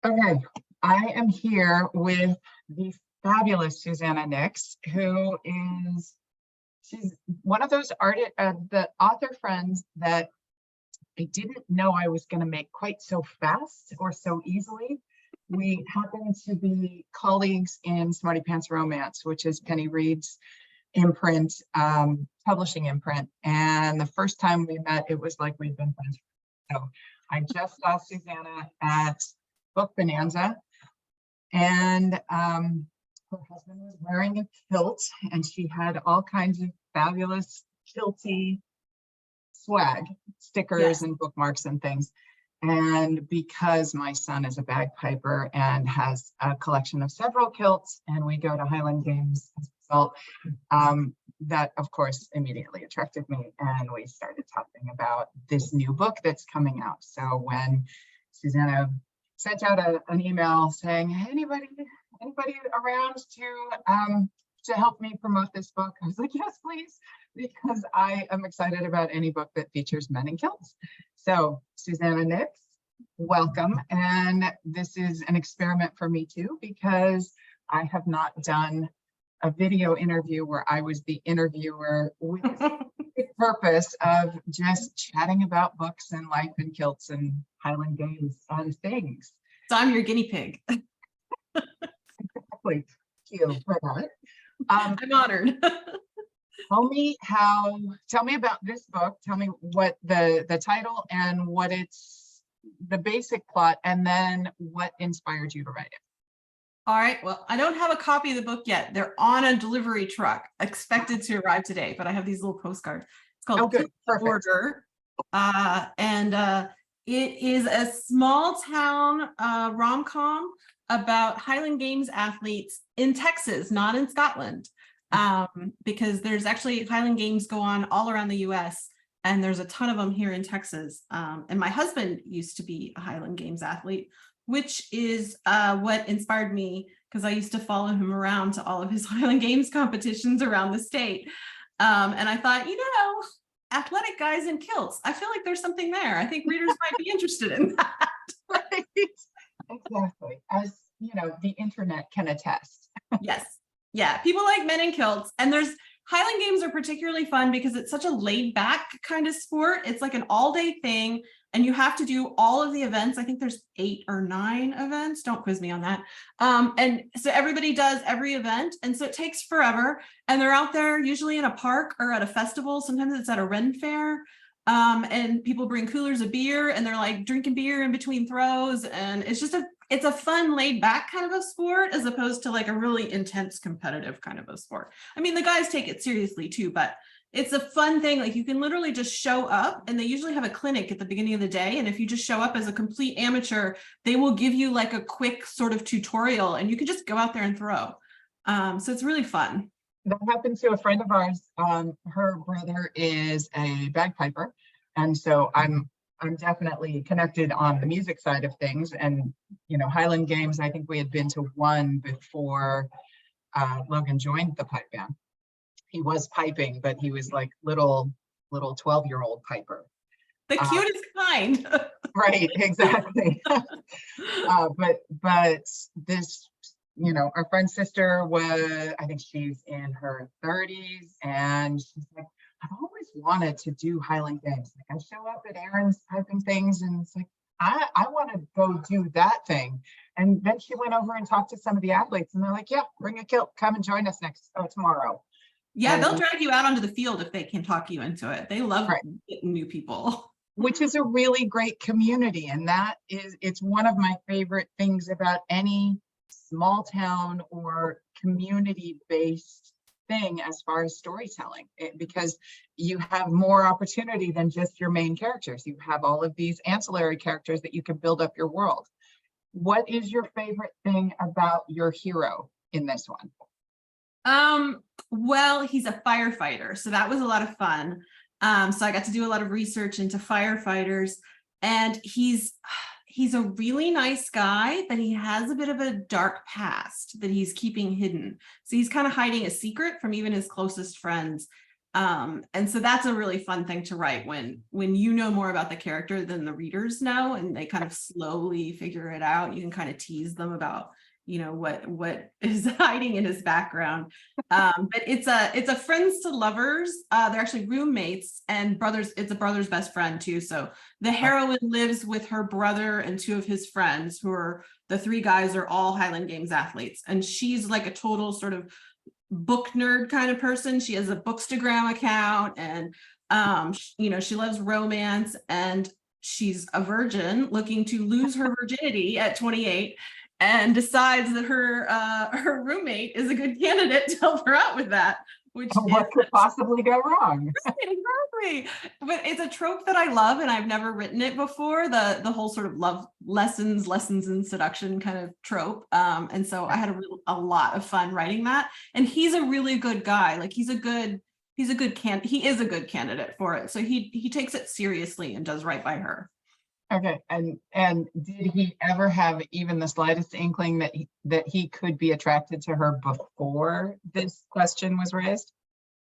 Okay, I am here with the fabulous Susannah Nix, who she's one of those the author friends that I didn't know I was going to make quite so fast or so easily. We happen to be colleagues in Smarty Pants Romance, which is Penny Reed's imprint, publishing imprint. And the first time we met, it was like we'd been friends. So I just saw Susannah at Book Bonanza, and her husband was wearing a kilt, and she had all kinds of fabulous kilty swag, stickers and bookmarks and things. And because my son is a bagpiper and has a collection of several kilts, and we go to Highland Games as a result, that of course immediately attracted me, and we started talking about this new book that's coming out. So when Susannah sent out an email saying, anybody around to help me promote this book, I was like, yes, please, because I am excited about any book that features men in kilts. So Susannah Nix, welcome. And this is an experiment for me too, because I have not done a video interview where I was the interviewer with the purpose of just chatting about books and life and kilts and Highland Games and things. So I'm your guinea pig. Exactly. Thank you for that. I'm honored. Tell me about this book. Tell me what the title and what it's the basic plot, and then what inspired you to write it. All right. Well, I don't have a copy of the book yet. They're on a delivery truck, expected to arrive today, but I have these little postcards. It's called Good. Perfect. Order. It is a small town rom-com about Highland Games athletes in Texas, not in Scotland, because there's actually Highland Games go on all around the US, and there's a ton of them here in Texas. And my husband used to be a Highland Games athlete, which is what inspired me, because I used to follow him around to all of his Highland Games competitions around the state. And I thought, athletic guys in kilts, I feel like there's something there. I think readers might be interested in that. Right. Exactly. As the internet can attest. Yes. Yeah. People like men in kilts. And Highland Games are particularly fun because it's such a laid back kind of sport. It's like an all day thing, and you have to do all of the events. I think there's 8 or 9 events. Don't quiz me on that. And so everybody does every event. And so it takes forever. And they're out there usually in a park or at a festival. Sometimes it's at a Ren fair. And people bring coolers of beer, and they're like drinking beer in between throws. And it's a fun, laid back kind of a sport, as opposed to like a really intense competitive kind of a sport. I mean, the guys take it seriously too, but it's a fun thing. Like, you can literally just show up, and they usually have a clinic at the beginning of the day. And if you just show up as a complete amateur, they will give you like a quick sort of tutorial, and you can just go out there and throw. So it's really fun. That happened to a friend of ours. Her brother is a bagpiper, and so I'm definitely connected on the music side of things. And Highland Games, I think we had been to one before Logan joined the pipe band. He was piping, but he was like little 12-year-old piper. The cutest kind. Right, exactly. But this, our friend's sister I think she's in her 30s, and she's like, I've always wanted to do Highland Games. Like, I show up at Aaron's piping things, and it's like, I want to go do that thing. And then she went over and talked to some of the athletes, and they're like, yeah, bring a kilt, come and join us tomorrow. Yeah, they'll drag you out onto the field if they can talk you into it. They love getting new people. Which is a really great community. And it's one of my favorite things about any small town or community-based thing as far as storytelling, because you have more opportunity than just your main characters. You have all of these ancillary characters that you can build up your world. What is your favorite thing about your hero in this one? Well, he's a firefighter, so that was a lot of fun. So I got to do a lot of research into firefighters, and he's a really nice guy, but he has a bit of a dark past that he's keeping hidden. So he's kind of hiding a secret from even his closest friends. And so that's a really fun thing to write when you know more about the character than the readers know, and they kind of slowly figure it out. You can kind of tease them about, what is hiding in his background. But it's a friends to lovers. They're actually roommates and brothers. It's a brother's best friend too. So the heroine lives with her brother and two of his friends, who are the three guys are all Highland Games athletes, and she's like a total sort of book nerd kind of person. She has a Bookstagram account, and she loves romance, and she's a virgin looking to lose her virginity at 28, and decides that her roommate is a good candidate to help her out with that. What could possibly go wrong? Exactly. But it's a trope that I love, and I've never written it before. The whole sort of love lessons in seduction kind of trope. And so I had a lot of fun writing that. And he's a really good guy. Like he is a good candidate for it. So he takes it seriously and does right by her. Okay, and did he ever have even the slightest inkling that he could be attracted to her before this question was raised?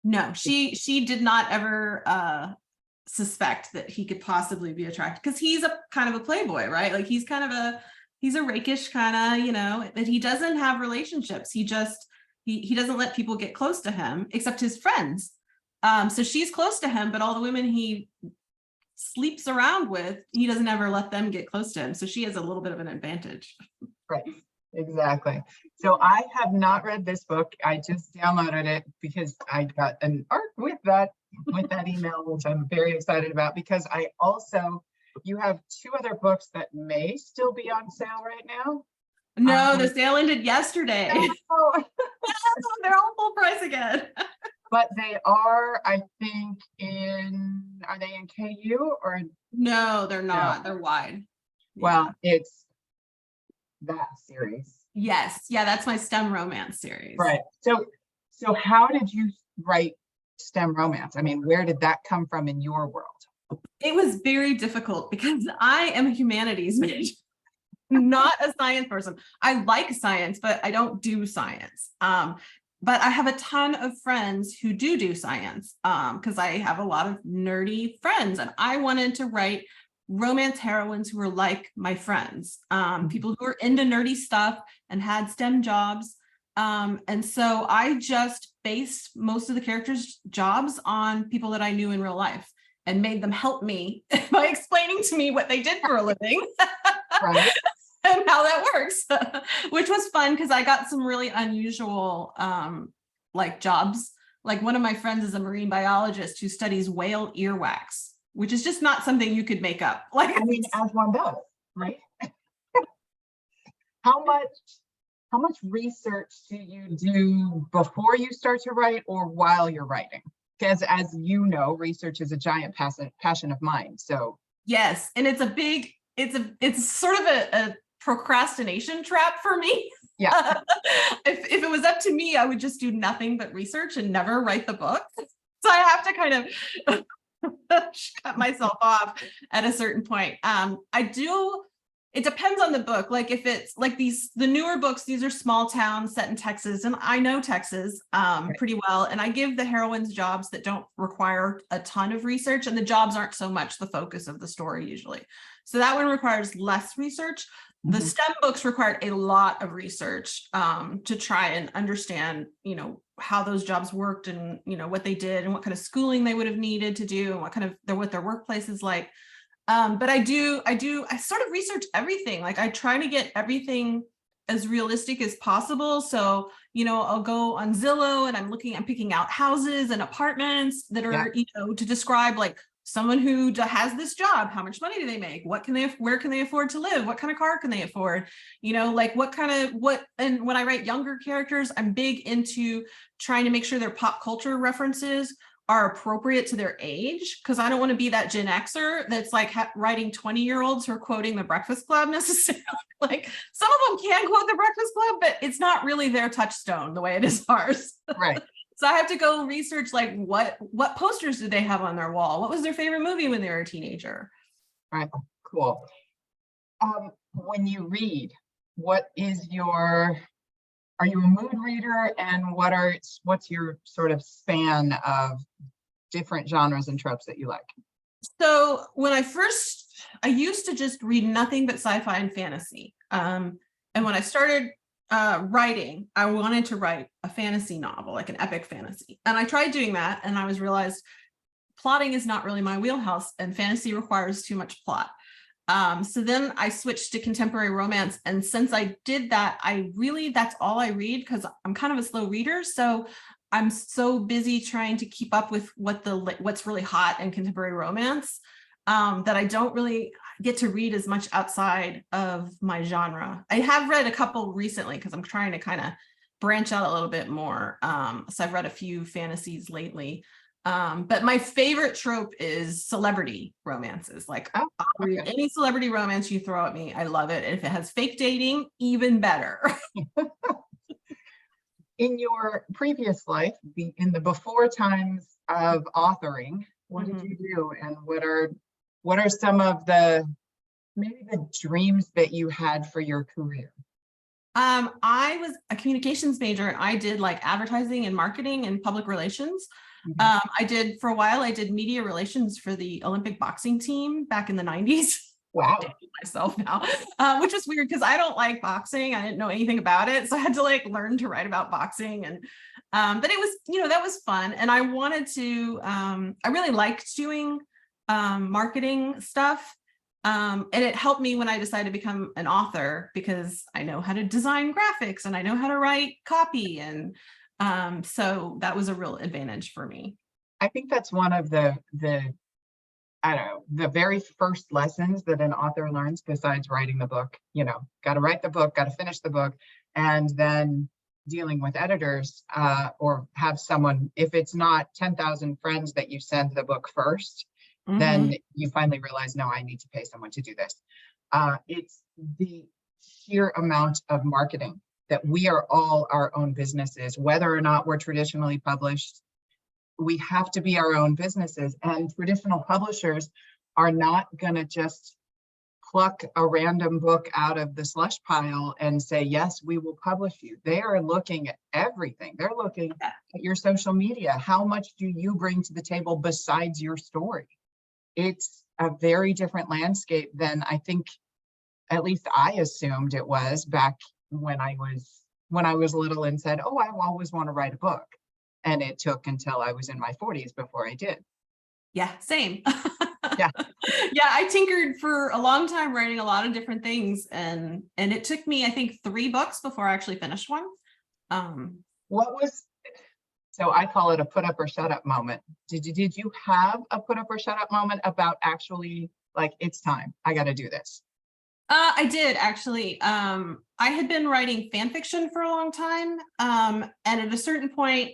No, she did not ever suspect that he could possibly be attracted, because he's a kind of a playboy, right? Like he's a rakish kind of, that he doesn't have relationships. He doesn't let people get close to him except his friends. So she's close to him, but all the women he sleeps around with, he doesn't ever let them get close to him. So she has a little bit of an advantage. Right, exactly. So I have not read this book. I just downloaded it because I got an art with that email, which I'm very excited about, because you have two other books that may still be on sale right now. No, the sale ended yesterday. Oh. They're all full price again. But they are, I think, are they in KU or? No, they're not. No. They're wide. Well, it's that series. Yes. Yeah, that's my STEM romance series. Right. So how did you write STEM romance? I mean, where did that come from in your world? It was very difficult because I am a humanities major, not a science person. I like science, but I don't do science. But I have a ton of friends who do science, because I have a lot of nerdy friends, and I wanted to write romance heroines who were like my friends, people who were into nerdy stuff and had STEM jobs. And so I just based most of the characters' jobs on people that I knew in real life and made them help me by explaining to me what they did for a living. Right. And how that works, which was fun because I got some really unusual jobs. Like one of my friends is a marine biologist who studies whale earwax, which is just not something you could make up. Like, I mean, as one does, right? How much research do you do before you start to write or while you're writing? Because as you know, research is a giant passion of mine. So yes, and it's sort of a procrastination trap for me. Yeah. If it was up to me, I would just do nothing but research and never write the book. So I have to kind of cut myself off at a certain point. It depends on the book. Like if it's like the newer books, these are small towns set in Texas, and I know Texas pretty well. And I give the heroines jobs that don't require a ton of research, and the jobs aren't so much the focus of the story usually. So that one requires less research. The STEM books required a lot of research to try and understand, how those jobs worked and, what they did and what kind of schooling they would have needed to do and what their workplace is like. But I sort of research everything. Like I try to get everything as realistic as possible. So, I'll go on Zillow and I'm picking out houses and apartments that are, to describe like someone who has this job, how much money do they make? Where can they afford to live? What kind of car can they afford? And when I write younger characters, I'm big into trying to make sure their pop culture references are appropriate to their age, because I don't want to be that Gen Xer that's like writing 20-year-olds who are quoting The Breakfast Club necessarily. Like some of them can quote The Breakfast Club, but it's not really their touchstone the way it is ours. Right. So I have to go research like what posters did they have on their wall? What was their favorite movie when they were a teenager? Right. Cool. When you read, are you a mood reader, and what's your sort of span of different genres and tropes that you like? So when I used to just read nothing but sci-fi and fantasy. And when I started writing, I wanted to write a fantasy novel, like an epic fantasy. And I tried doing that, and I realized plotting is not really my wheelhouse, and fantasy requires too much plot. So then I switched to contemporary romance. And since I did that, that's all I read, because I'm kind of a slow reader. So I'm so busy trying to keep up with what's really hot in contemporary romance, that I don't really get to read as much outside of my genre. I have read a couple recently because I'm trying to kind of branch out a little bit more. So I've read a few fantasies lately. But my favorite trope is celebrity romances. Like, Oh, I'll read any celebrity romance you throw at me. I love it. And if it has fake dating, even better. In your previous life, in the before times of authoring, what did you do, and what are some of maybe the dreams that you had for your career? I was a communications major, and I did like advertising and marketing and public relations. For a while, I did media relations for the Olympic boxing team back in the 90s. Wow. Myself now, which is weird because I don't like boxing. I didn't know anything about it. So I had to like learn to write about boxing. And but it was, that was fun. And I wanted to, I really liked doing marketing stuff. And it helped me when I decided to become an author, because I know how to design graphics and I know how to write copy. And so that was a real advantage for me. I think that's one of the I don't know, the very first lessons that an author learns, besides writing the book. Got to write the book, got to finish the book, and then dealing with editors, or have someone, if it's not 10,000 friends that you send the book first, then you finally realize, no, I need to pay someone to do this. It's the sheer amount of marketing that we are all our own businesses, whether or not we're traditionally published. We have to be our own businesses, and traditional publishers are not going to just pluck a random book out of the slush pile and say, yes, we will publish you. They are looking at everything. They're looking at your social media. How much do you bring to the table besides your story? It's a very different landscape than I think, at least I assumed it was back when I was little and said, oh, I always want to write a book. And it took until I was in my 40s before I did. Yeah, same. Yeah. Yeah, I tinkered for a long time writing a lot of different things. And it took me, I think, 3 books before I actually finished one. So I call it a put up or shut up moment. Did you have a put up or shut up moment about actually, like, it's time, I got to do this? I did actually. I had been writing fan fiction for a long time. And at a certain point,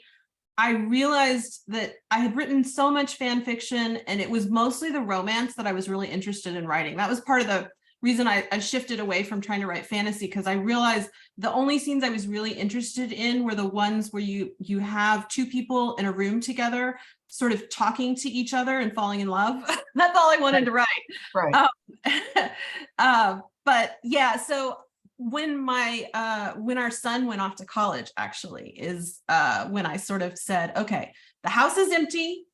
I realized that I had written so much fan fiction, and it was mostly the romance that I was really interested in writing. That was part of the reason I shifted away from trying to write fantasy, because I realized the only scenes I was really interested in were the ones where you have 2 people in a room together, sort of talking to each other and falling in love. That's all I wanted to write. Right. But yeah, so when our son went off to college, actually, is when I sort of said, okay, the house is empty.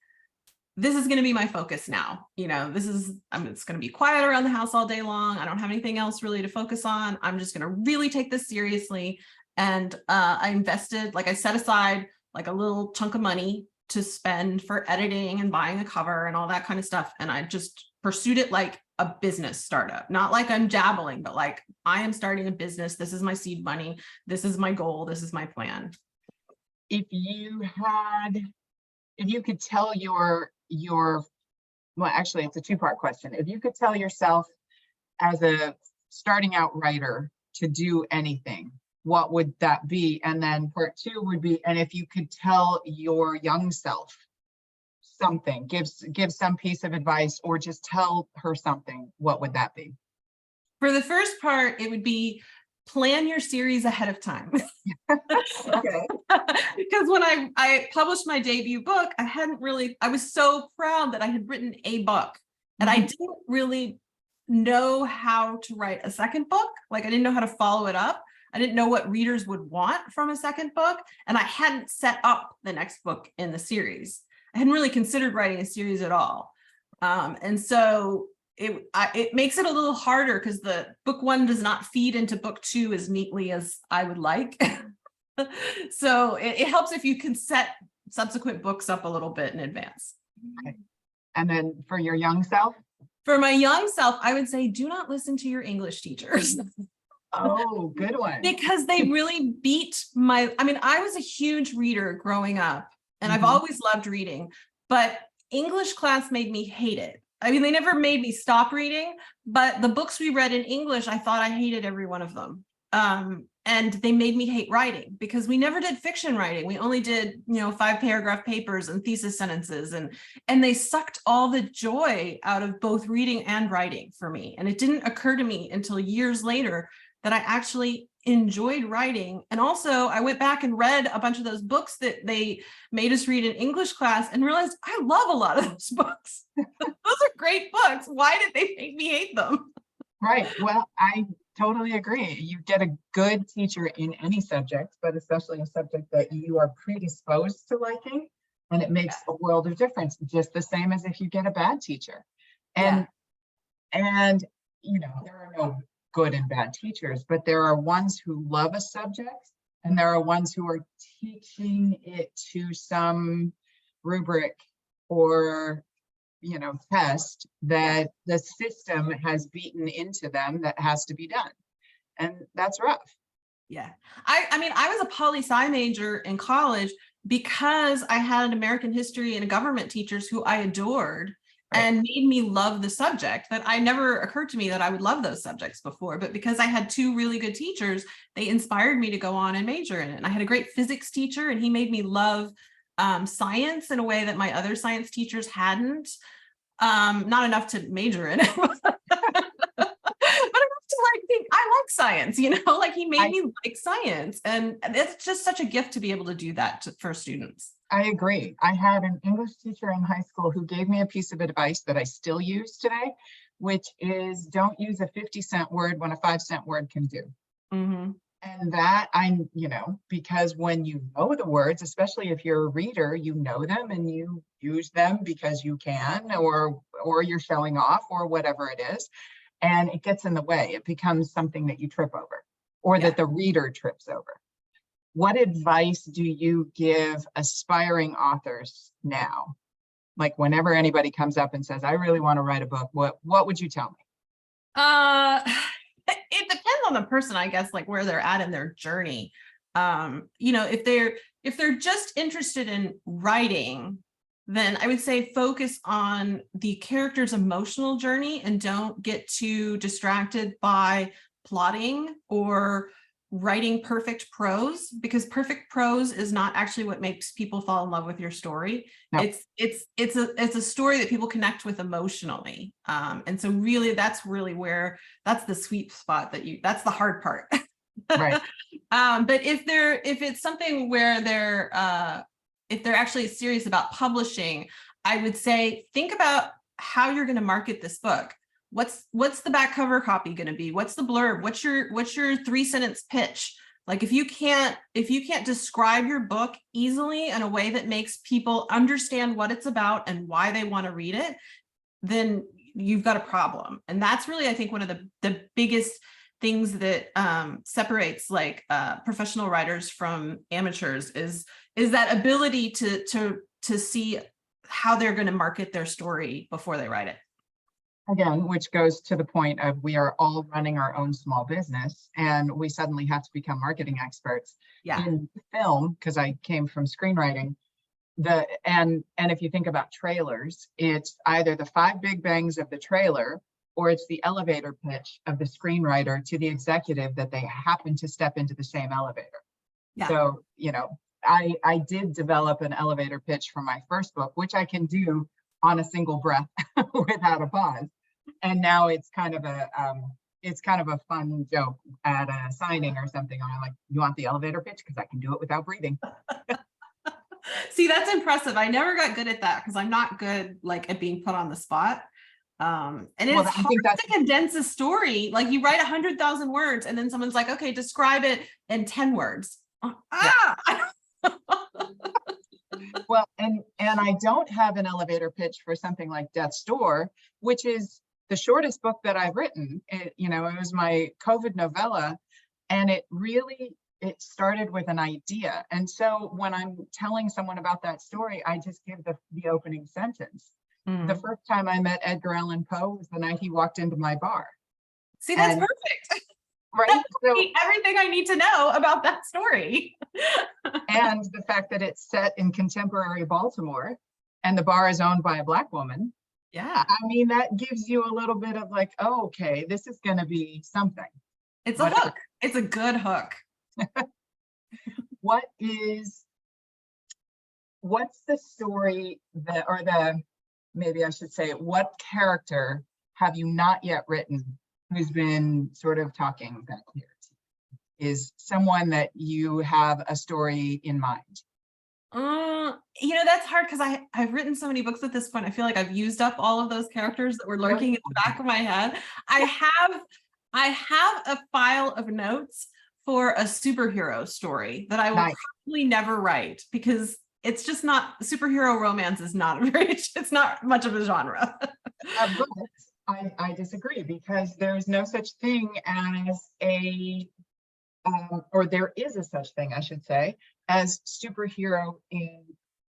This is going to be my focus now. It's going to be quiet around the house all day long. I don't have anything else really to focus on. I'm just going to really take this seriously. And I invested, I set aside like a little chunk of money to spend for editing and buying a cover and all that kind of stuff. And I just pursued it like a business startup, not like I'm dabbling, but like I am starting a business. This is my seed money. This is my goal. This is my plan. If you could tell well, actually, it's a 2-part question. If you could tell yourself as a starting out writer to do anything, what would that be? And then part 2 would be, and if you could tell your young self something, give some piece of advice, or just tell her something, what would that be? For the first part, it would be plan your series ahead of time. Okay. Because when I published my debut book, I was so proud that I had written a book, and I didn't really know how to write a second book. Like, I didn't know how to follow it up. I didn't know what readers would want from a second book, and I hadn't set up the next book in the series. hadn't really considered writing a series at all. And so it makes it a little harder because the book 1 does not feed into book 2 as neatly as I would like. So it helps if you can set subsequent books up a little bit in advance. Okay. And then for your young self? For my young self, I would say, do not listen to your English teachers. Oh, good one. Because they really beat I was a huge reader growing up, and I've Mhm. always loved reading, but English class made me hate it. I mean, they never made me stop reading, but the books we read in English, I thought I hated every one of them. And they made me hate writing because we never did fiction writing. We only did, 5-paragraph papers and thesis sentences, and they sucked all the joy out of both reading and writing for me. And it didn't occur to me until years later that I actually enjoyed writing. And also I went back and read a bunch of those books that they made us read in English class and realized I love a lot of those books. Those are great books. Why did they make me hate them? Right. Well, I totally agree. You get a good teacher in any subject, but especially a subject that you are predisposed to liking, and it makes a world of difference, just the same as if you get a bad teacher. And there are no good and bad teachers, but there are ones who love a subject, and there are ones who are teaching it to some rubric or test that the system has beaten into them that has to be done, and that's rough. Yeah. I was a poli-sci major in college because I had an American history and government teachers who I adored. Right. And made me love the subject. That I never occurred to me that I would love those subjects before, but because I had 2 really good teachers, they inspired me to go on and major in it. And I had a great physics teacher, and he made me love science in a way that my other science teachers hadn't. Not enough to major in it, but enough to think I like science. Like he made me like science, and it's just such a gift to be able to do that for students. I agree. I had an English teacher in high school who gave me a piece of advice that I still use today, which is don't use a 50-cent word when a 5-cent word can do. Mm-hmm. And that because when you know the words, especially if you're a reader, you know them and you use them because you can, or you're showing off or whatever it is. And it gets in the way. It becomes something that you trip over, or that the reader trips over. What advice do you give aspiring authors now? Like whenever anybody comes up and says, I really want to write a book, what would you tell me? It depends on the person, I guess, like where they're at in their journey. If they're just interested in writing, then I would say focus on the character's emotional journey and don't get too distracted by plotting or writing perfect prose, because perfect prose is not actually what makes people fall in love with your story. No. It's a story that people connect with emotionally. And so really that's the sweet spot that's the hard part. Right. But if it's something where if they're actually serious about publishing, I would say, think about how you're going to market this book. What's the back cover copy going to be? What's the blurb? What's your 3-sentence pitch? Like if you can't describe your book easily in a way that makes people understand what it's about and why they want to read it, then you've got a problem. And that's really, I think, one of the biggest things that separates professional writers from amateurs is that ability to see how they're going to market their story before they write it. Again, which goes to the point of we are all running our own small business, and we suddenly have to become marketing experts. In film, because I came from screenwriting. And if you think about trailers, it's either the 5 big bangs of the trailer, or it's the elevator pitch of the screenwriter to the executive that they happen to step into the same elevator. Yeah. So, I did develop an elevator pitch for my first book, which I can do on a single breath without a pause. And now it's kind of a fun joke at a signing or something. I'm like, you want the elevator pitch? Because I can do it without breathing. See, that's impressive. I never got good at that because I'm not good at being put on the spot. And it's hard to condense a story. Like you write 100,000 words and then someone's like, okay, describe it in 10 words. Well, and I don't have an elevator pitch for something like Death's Door, which is the shortest book that I've written. It was my COVID novella, and it started with an idea. And so when I'm telling someone about that story, I just give the opening sentence. The first time I met Edgar Allan Poe was the night he walked into my bar. See, that's And- perfect. Right. So, Everything I need to know about that story. and the fact that it's set in contemporary Baltimore and the bar is owned by a Black woman. Yeah. I mean, that gives you a little bit of like, oh, okay, this is going to be something. It's a hook. It's a good hook. What's the story maybe I should say, what character have you not yet written who's been sort of talking back here? Is someone that you have a story in mind? That's hard because I've written so many books at this point. I feel like I've used up all of those characters that were lurking in the back of my head. I have a file of notes for a superhero story that I will probably never write because it's just not, superhero romance is not it's not much of a genre. But I disagree, because there's no such thing as or there is a such thing, I should say, as superhero in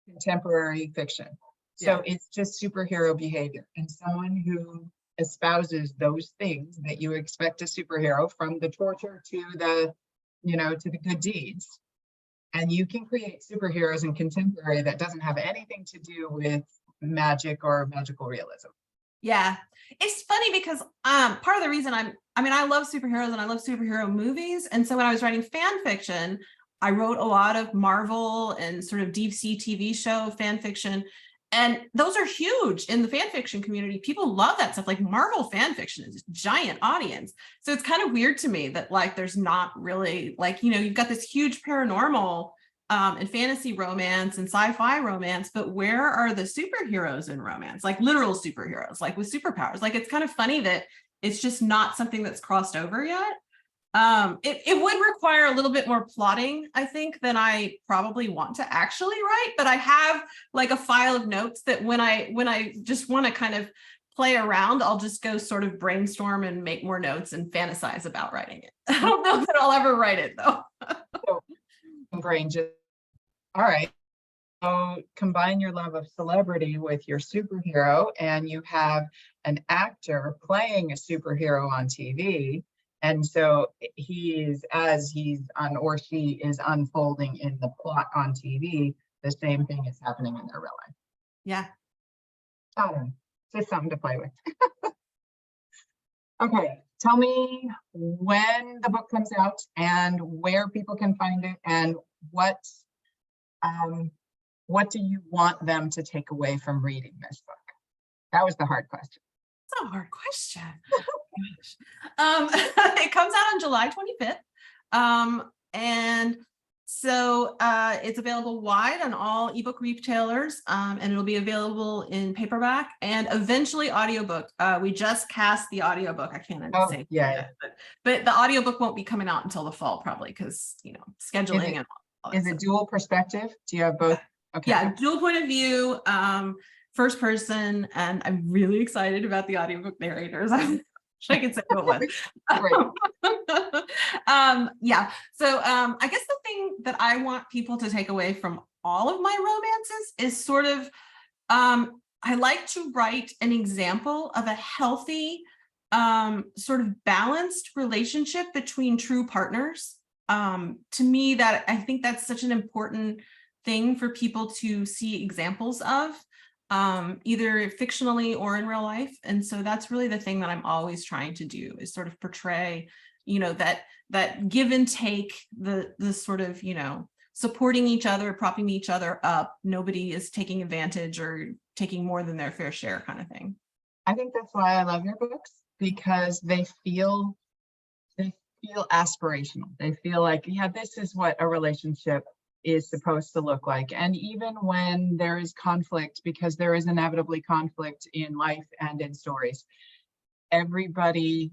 contemporary fiction. So it's just superhero behavior, and someone who espouses those things that you expect a superhero, from the torture to the good deeds. And you can create superheroes in contemporary that doesn't have anything to do with magic or magical realism. Yeah, it's funny because part of the reason I love superheroes and I love superhero movies. And so when I was writing fan fiction, I wrote a lot of Marvel and sort of DC TV show fan fiction. And those are huge in the fan fiction community. People love that stuff. Like Marvel fan fiction is a giant audience. So it's kind of weird to me that like there's not really like, you've got this huge paranormal and fantasy romance and sci-fi romance, but where are the superheroes in romance? Like literal superheroes, like with superpowers. Like it's kind of funny that it's just not something that's crossed over yet. It would require a little bit more plotting, I think, than I probably want to actually write, but I have like a file of notes that when I just want to kind of play around, I'll just go sort of brainstorm and make more notes and fantasize about writing it. I don't know that I'll ever write it though. All right. So combine your love of celebrity with your superhero, and you have an actor playing a superhero on TV. And so as he's on, or she is unfolding in the plot on TV, the same thing is happening in their real life. Yeah. Just something to play with. Okay, tell me when the book comes out and where people can find it, and what do you want them to take away from reading this book? That was the hard question. That's a hard question. It comes out on July 25th. And so it's available wide on all ebook retailers, and it'll be available in paperback and eventually audiobook. We just cast the audiobook. I can't say that, but the audiobook won't be coming out until the fall, probably, because scheduling and all is it dual perspective? Do you have both? Okay. Yeah, dual point of view, first person, and I'm really excited about the audiobook narrators. I wish I could say what it was. Yeah. So I guess the thing that I want people to take away from all of my romances is sort of, I like to write an example of a healthy, sort of balanced relationship between true partners. To me, that I think that's such an important thing for people to see examples of, either fictionally or in real life. And so that's really the thing that I'm always trying to do, is sort of portray, that give and take, the sort of, supporting each other, propping each other up. Nobody is taking advantage or taking more than their fair share, kind of thing. I think that's why I love your books, because they feel aspirational. They feel like, yeah, this is what a relationship is supposed to look like. And even when there is conflict, because there is inevitably conflict in life and in stories, everybody,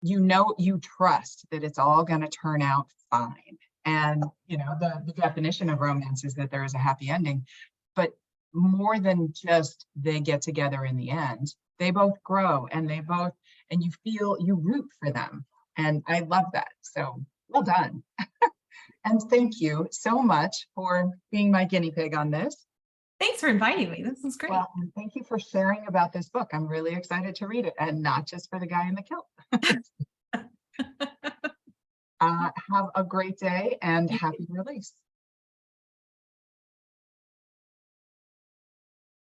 you trust that it's all going to turn out fine. And, you know, the definition of romance is that there is a happy ending, but more than just they get together in the end, they both grow and and you root for them. And I love that. So well done. And thank you so much for being my guinea pig on this. Thanks for inviting me. This is great. Well, and thank you for sharing about this book. I'm really excited to read it, and not just for the guy in the kilt. Have a great day and happy release.